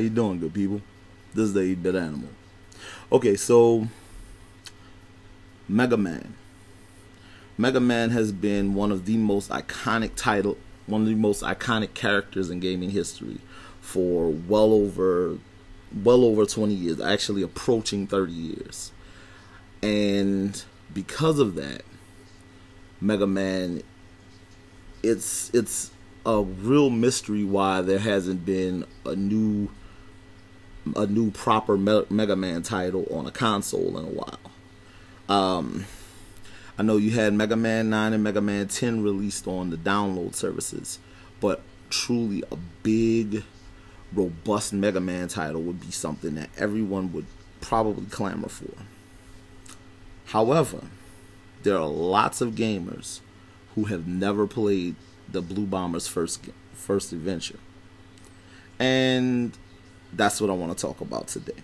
you doing, good people? This is the 8-Bit Animal. Okay, so Mega Man. Mega Man has been one of the most iconic characters in gaming history for well over 20 years, actually approaching 30 years. And because of that, Mega Man, it's a real mystery why there hasn't been a new proper Mega Man title on a console in a while. I know you had Mega Man 9 and Mega Man 10 released on the download services, but truly a big, robust Mega Man title would be something that everyone would probably clamor for. However, there are lots of gamers who have never played the Blue Bomber's first adventure. And that's what I want to talk about today.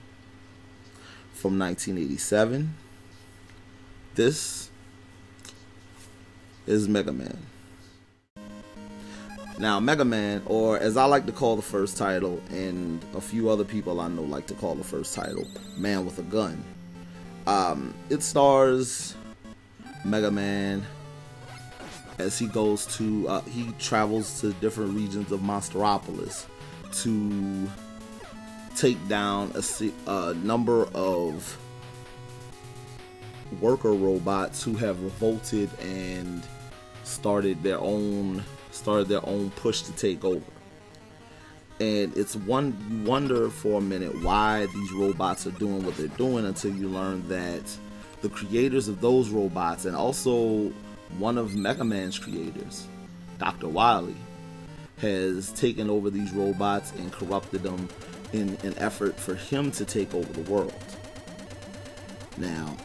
From 1987, this is Mega Man. Now, Mega Man, or as I like to call the first title, and a few other people I know like to call the first title, Man with a Gun. It stars Mega Man as he travels to different regions of Monsteropolis to take down a number of worker robots who have revolted and started their own push to take over. And you wonder for a minute why these robots are doing what they're doing until you learn that the creators of those robots, and also one of Mega Man's creators, Dr. Wily, has taken over these robots and corrupted them in an effort for him to take over the world. Now,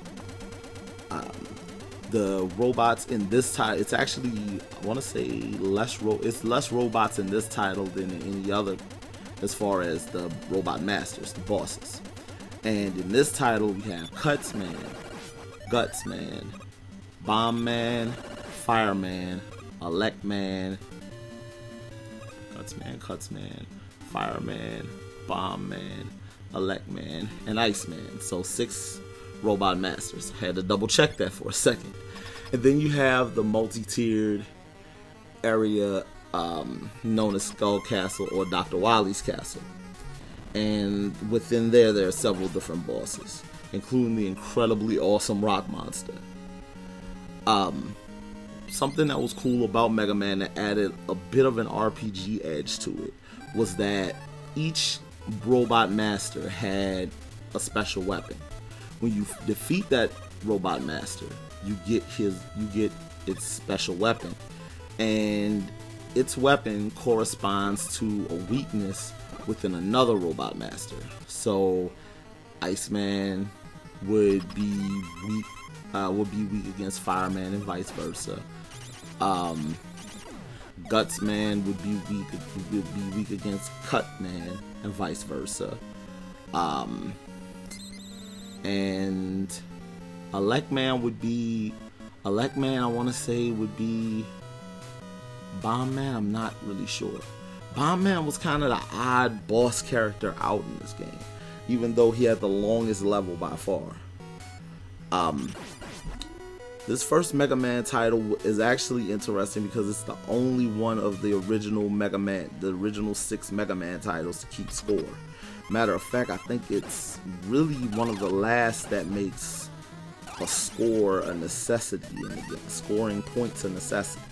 the robots in this title, it's actually, I want to say it's less robots in this title than in any other, as far as the robot masters, the bosses. And in this title we have Cuts Man, Guts Man, Bomb Man, Fireman, Elect Man, Cuts Man, Fireman, Bomb Man, Elect Man, and Ice Man. So 6 robot masters. I had to double check that for a second. And then you have the multi-tiered area known as Skull Castle, or Dr. Wily's Castle. And within there are several different bosses, including the incredibly awesome Rock Monster. Something that was cool about Mega Man that added a bit of an RPG edge to it was that each robot master had a special weapon. When you defeat that robot master, you get its special weapon, and its weapon corresponds to a weakness within another robot master. So Iceman would be weak against Fireman and vice versa. Guts Man would be weak against Cut Man and vice versa. And Elect Man, I want to say would be Bomb Man. I'm not really sure. Bomb Man was kind of the odd boss character out in this game, even though he had the longest level by far. This first Mega Man title is actually interesting because it's the only one of the original 6 Mega Man titles to keep score. Matter of fact, I think it's really one of the last that makes a score a necessity in the game. Scoring points a necessity.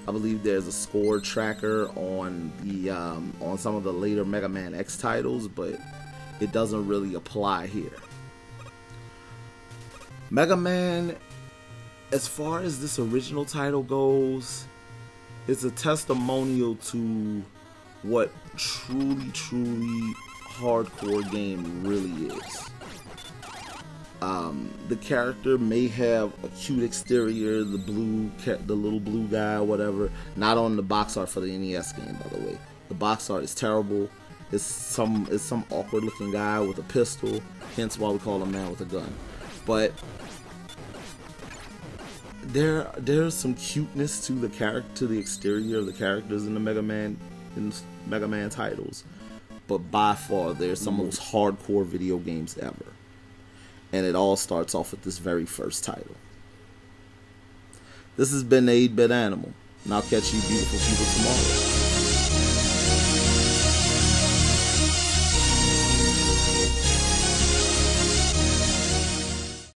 I believe there's a score tracker on some of the later Mega Man X titles, but it doesn't really apply here. Mega Man, as far as this original title goes, it's a testimonial to what truly hardcore game really is. The character may have a cute exterior, the little blue guy or whatever. Not on the box art for the NES game, by the way. The box art is terrible. It's some awkward looking guy with a pistol, hence why we call him Man with a Gun. But there's some cuteness to the exterior of the characters in the Mega Man titles. but by far they're some of the most hardcore video games ever. And it all starts off with this very first title. This has been the 8-Bit Animal, and I'll catch you beautiful people tomorrow.